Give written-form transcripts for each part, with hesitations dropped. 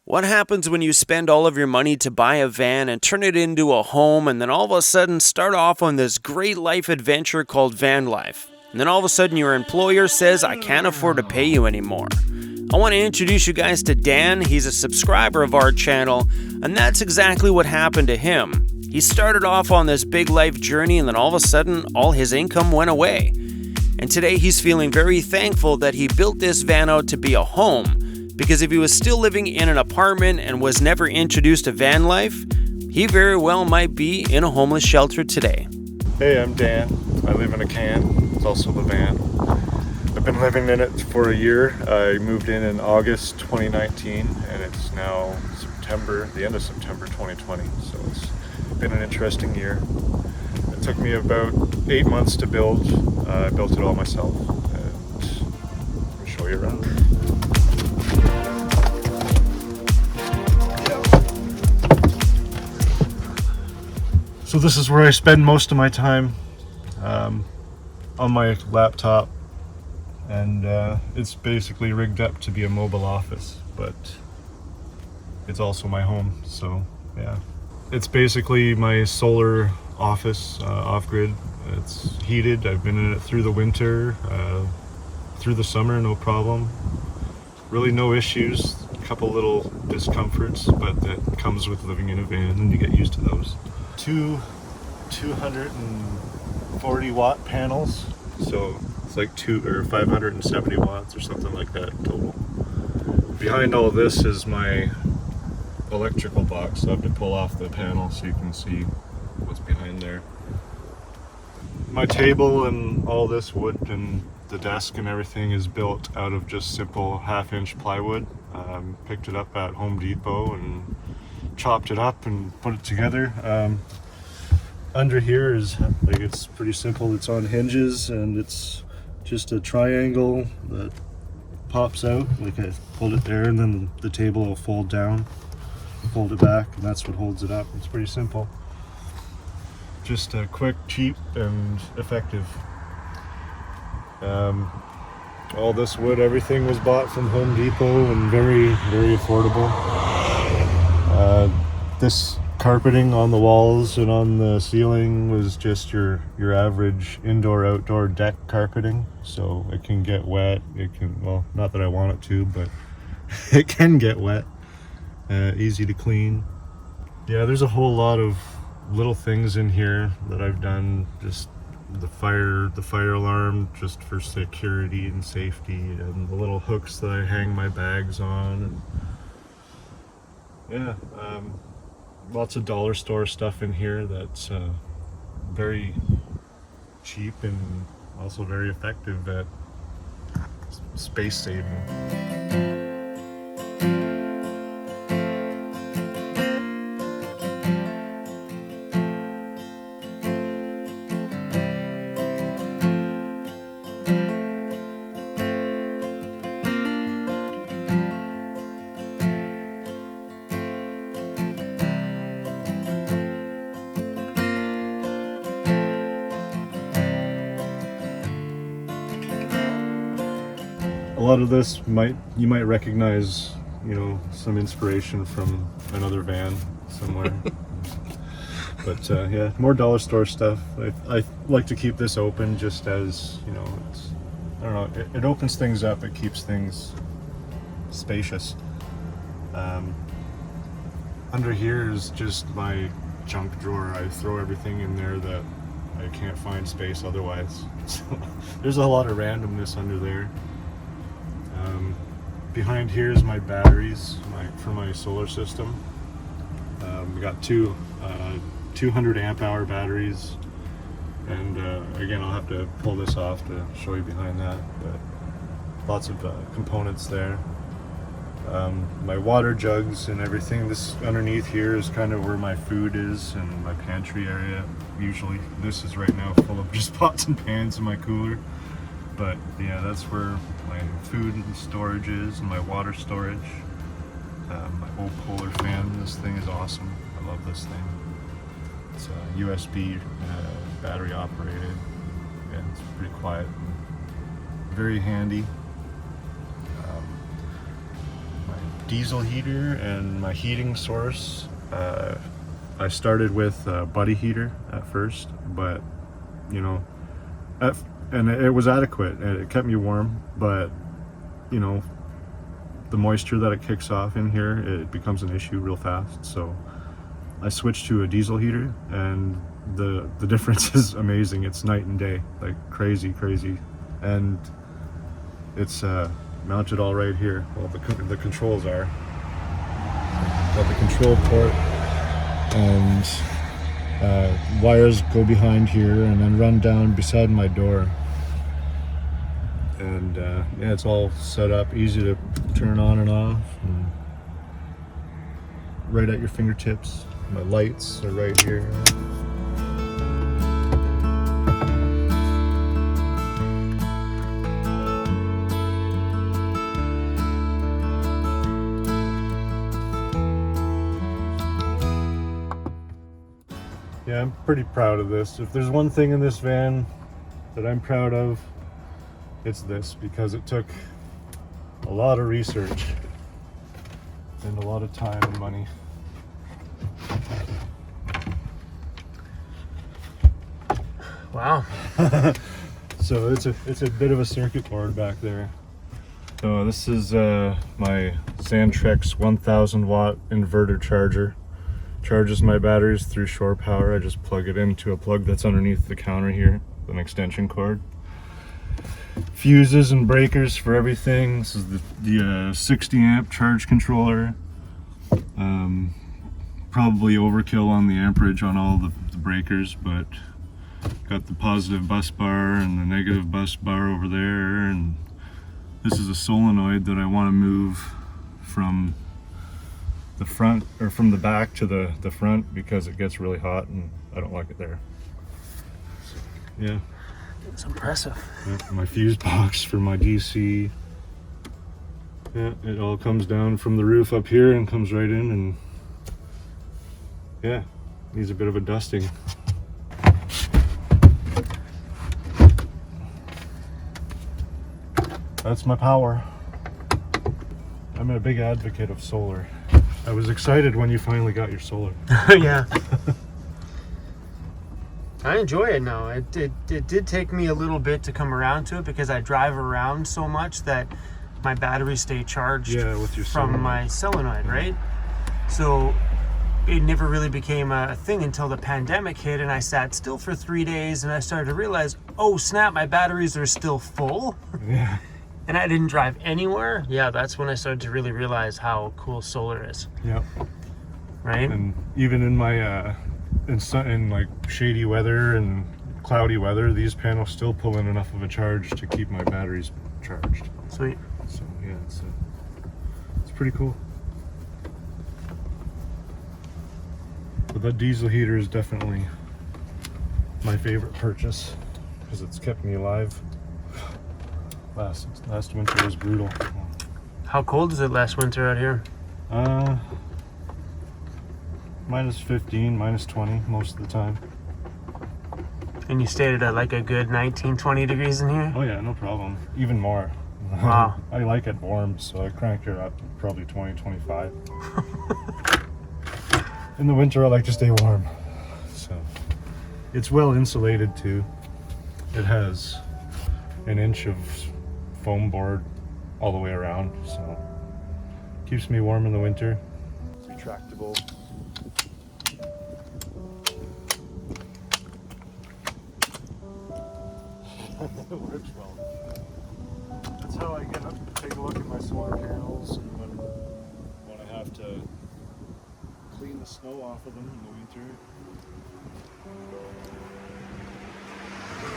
What happens when you spend all of your money to buy a van and turn it into a home, and then all of a sudden start off on this great life adventure called van life? And then all of a sudden your employer says, I can't afford to pay you anymore. I want to introduce you guys to Dan. He's a subscriber of our channel, and that's exactly what happened to him. He started off on this big life journey, and then all of a sudden all his income went away. And today he's feeling very thankful that he built this van out to be a home, because if he was still living in an apartment and was never introduced to van life, he very well might be in a homeless shelter today. Hey, I'm Dan. I live in a can. It's also the van. I've been living in it for a year. I moved in August 2019, and it's now September, the end of September 2020. So it's been an interesting year. It took me about 8 months to build. I built it all myself, and I'll show you around. So this is where I spend most of my time, on my laptop, and it's basically rigged up to be a mobile office, but it's also my home, so yeah. It's basically my solar office, off-grid. It's heated. I've been in it through the winter, through the summer, no problem. Really no issues, a couple little discomforts, but that comes with living in a van, and you get used to those. Two 240 watt panels, so it's like 570 watts or something like that total. Behind all this is my electrical box, so I have to pull off the panel so you can see what's behind there. My table and all this wood and the desk and everything is built out of just simple 1/2-inch plywood. Picked it up at Home Depot and chopped it up and put it together. Under here is, like, it's pretty simple. It's on hinges, and it's just a triangle that pops out. Like, I pulled it there, and then the table will fold down, fold it back, and that's what holds it up. It's pretty simple. Just quick, cheap, and effective. All this wood, everything was bought from Home Depot, and very, very affordable. This carpeting on the walls and on the ceiling was just your average indoor-outdoor deck carpeting, so it can get wet. It can, well, not that I want it to, but it can get wet. Easy to clean. Yeah, there's a whole lot of little things in here that I've done. Just the fire alarm, just for security and safety, and the little hooks that I hang my bags on. And yeah, lots of dollar store stuff in here that's very cheap and also very effective at space saving. A lot of this you might recognize, some inspiration from another van somewhere. But yeah, more dollar store stuff. I like to keep this open just as, it's, I don't know, it opens things up, it keeps things spacious. Under here is just my junk drawer. I throw everything in there that I can't find space otherwise. So there's a lot of randomness under there. Behind here is my batteries for my solar system. We got two 200 amp hour batteries, and again, I'll have to pull this off to show you behind that, but lots of components there. My water jugs and everything. This underneath here is kind of where my food is and my pantry area usually. This is right now full of just pots and pans in my cooler. But yeah, that's where my food and storage is, and my water storage. My old polar fan, this thing is awesome. I love this thing. It's USB battery operated, and it's pretty quiet and very handy. My diesel heater and my heating source. I started with a buddy heater at first, but you know, and it was adequate and it kept me warm, but you know, the moisture that it kicks off in here, it becomes an issue real fast. So I switched to a diesel heater, and the difference is amazing. It's night and day, like crazy. And it's mounted all right here. Well, the controls are. Got the control port, and wires go behind here and then run down beside my door. And yeah, it's all set up, easy to turn on and off, and right at your fingertips. My lights are right here. Yeah, I'm pretty proud of this. If there's one thing in this van that I'm proud of, it's this, because it took a lot of research and a lot of time and money. Wow. So it's a bit of a circuit board back there. So this is my Xantrex 1000 watt inverter charger. Charges my batteries through shore power. I just plug it into a plug that's underneath the counter here, an extension cord. Fuses and breakers for everything. This is the 60 amp charge controller. Probably overkill on the amperage on all the breakers, but got the positive bus bar and the negative bus bar over there. And this is a solenoid that I want to move from the front, or from the back to the front, because it gets really hot and I don't like it there. So, yeah. It's impressive. Yeah, my fuse box for my DC. Yeah, it all comes down from the roof up here and comes right in, and yeah, needs a bit of a dusting. That's my power. I'm a big advocate of solar. I was excited when you finally got your solar. Yeah. I enjoy it now. It did take me a little bit to come around to it, because I drive around so much that my batteries stay charged with your from my solenoid, right? So it never really became a thing until the pandemic hit, and I sat still for 3 days, and I started to realize, oh snap, my batteries are still full. Yeah. And I didn't drive anywhere. Yeah, that's when I started to really realize how cool solar is. Yep. Right? And even in my in like shady weather and cloudy weather, these panels still pull in enough of a charge to keep my batteries charged. Sweet. So yeah, it's pretty cool. But that diesel heater is definitely my favorite purchase, because it's kept me alive. Last winter was brutal. How cold is it last winter out here? Minus 15, minus 20 most of the time. And you stayed at like a good 19, 20 degrees in here? Oh yeah, no problem. Even more. Wow. I like it warm, so I crank it up probably 20, 25. In the winter, I like to stay warm. So it's well insulated too. It has an inch of foam board all the way around, so keeps me warm in the winter. It's retractable. It works well. That's how I get up to take a look at my solar panels, and when I have to clean the snow off of them in the winter,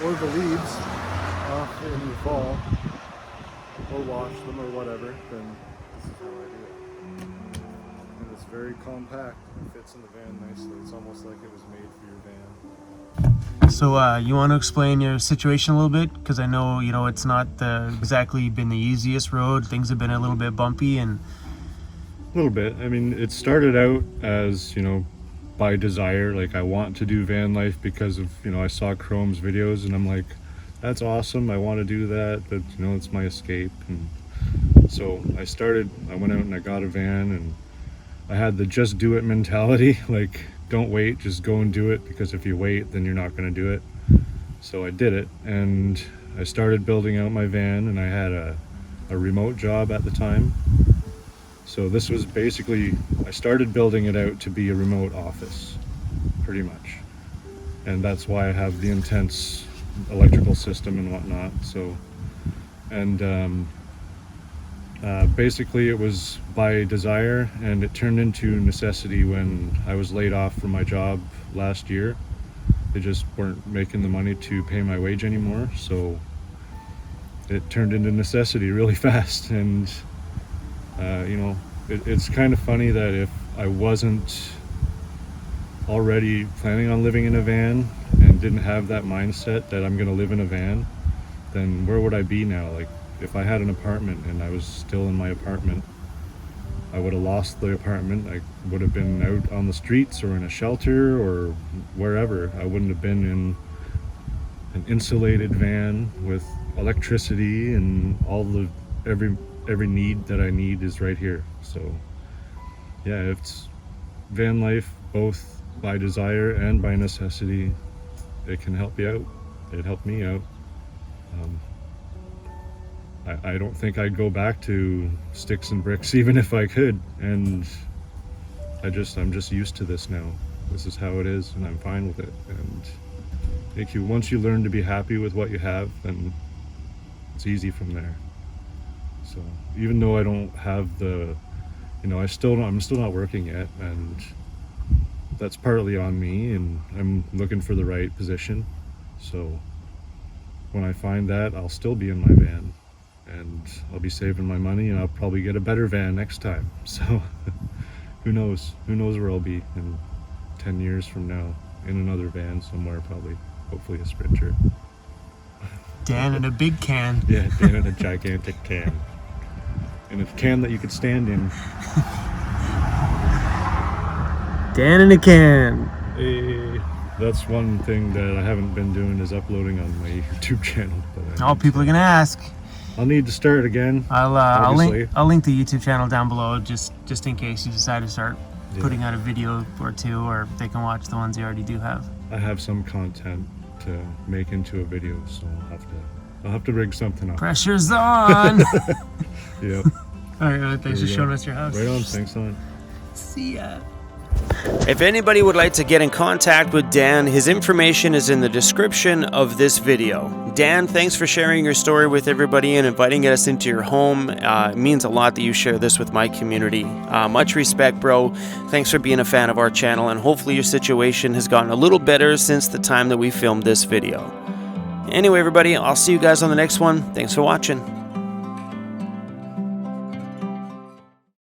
or the leaves off in the fall, or wash them or whatever, then this is how I do it. And it's very compact. It fits in the van nicely. It's almost like it was made for your van. So you want to explain your situation a little bit? Because I know, it's not exactly been the easiest road. Things have been a little bit bumpy. And A little bit. I mean, it started out as, by desire. Like, I want to do van life because of, I saw Chrome's videos and I'm like, that's awesome. I want to do that. But, it's my escape. And So I went out and I got a van, and I had the just do it mentality, like don't wait, just go and do it, because if you wait then you're not going to do it. So I did it, and I started building out my van, and I had a remote job at the time. So this was basically, I started building it out to be a remote office, pretty much. And that's why I have the intense electrical system and whatnot. So, and basically it was by desire, and it turned into necessity when I was laid off from my job last year. They just weren't making the money to pay my wage anymore, so it turned into necessity really fast. And you know, it's kind of funny that if I wasn't already planning on living in a van and didn't have that mindset that I'm going to live in a van, then where would I be now? Like, if I had an apartment and I was still in my apartment, I would have lost the apartment. I would have been out on the streets or in a shelter or wherever. I wouldn't have been in an insulated van with electricity, and every need that I need is right here. So yeah, it's van life, both by desire and by necessity. It can help you out. It helped me out. I don't think I'd go back to sticks and bricks even if I could, and I'm just used to this now. This is how it is, and I'm fine with it. And once you learn to be happy with what you have, then it's easy from there. So even though I don't have the, I'm still not working yet, and that's partly on me, and I'm looking for the right position. So when I find that, I'll still be in my van, and I'll be saving my money, and I'll probably get a better van next time. So who knows where I'll be in 10 years from now, in another van somewhere, probably, hopefully a Sprinter. Dan in a big can. Yeah, Dan in a gigantic can. In a can that you could stand in. Dan in a can. Hey, that's one thing that I haven't been doing, is uploading on my YouTube channel. But people are gonna ask. I'll need to start again. I'll link the YouTube channel down below, just in case you decide to start putting out a video or two, or they can watch the ones you already do have. I have some content to make into a video, so I'll have to rig something up. Pressure's on. Yep. All right, thanks for showing us your house. Right on, thanks on. See ya. If anybody would like to get in contact with Dan, his information is in the description of this video. Dan, thanks for sharing your story with everybody and inviting us into your home. It means a lot that you share this with my community. Much respect, bro. Thanks for being a fan of our channel, and hopefully your situation has gotten a little better since the time that we filmed this video. Anyway, everybody, I'll see you guys on the next one. Thanks for watching.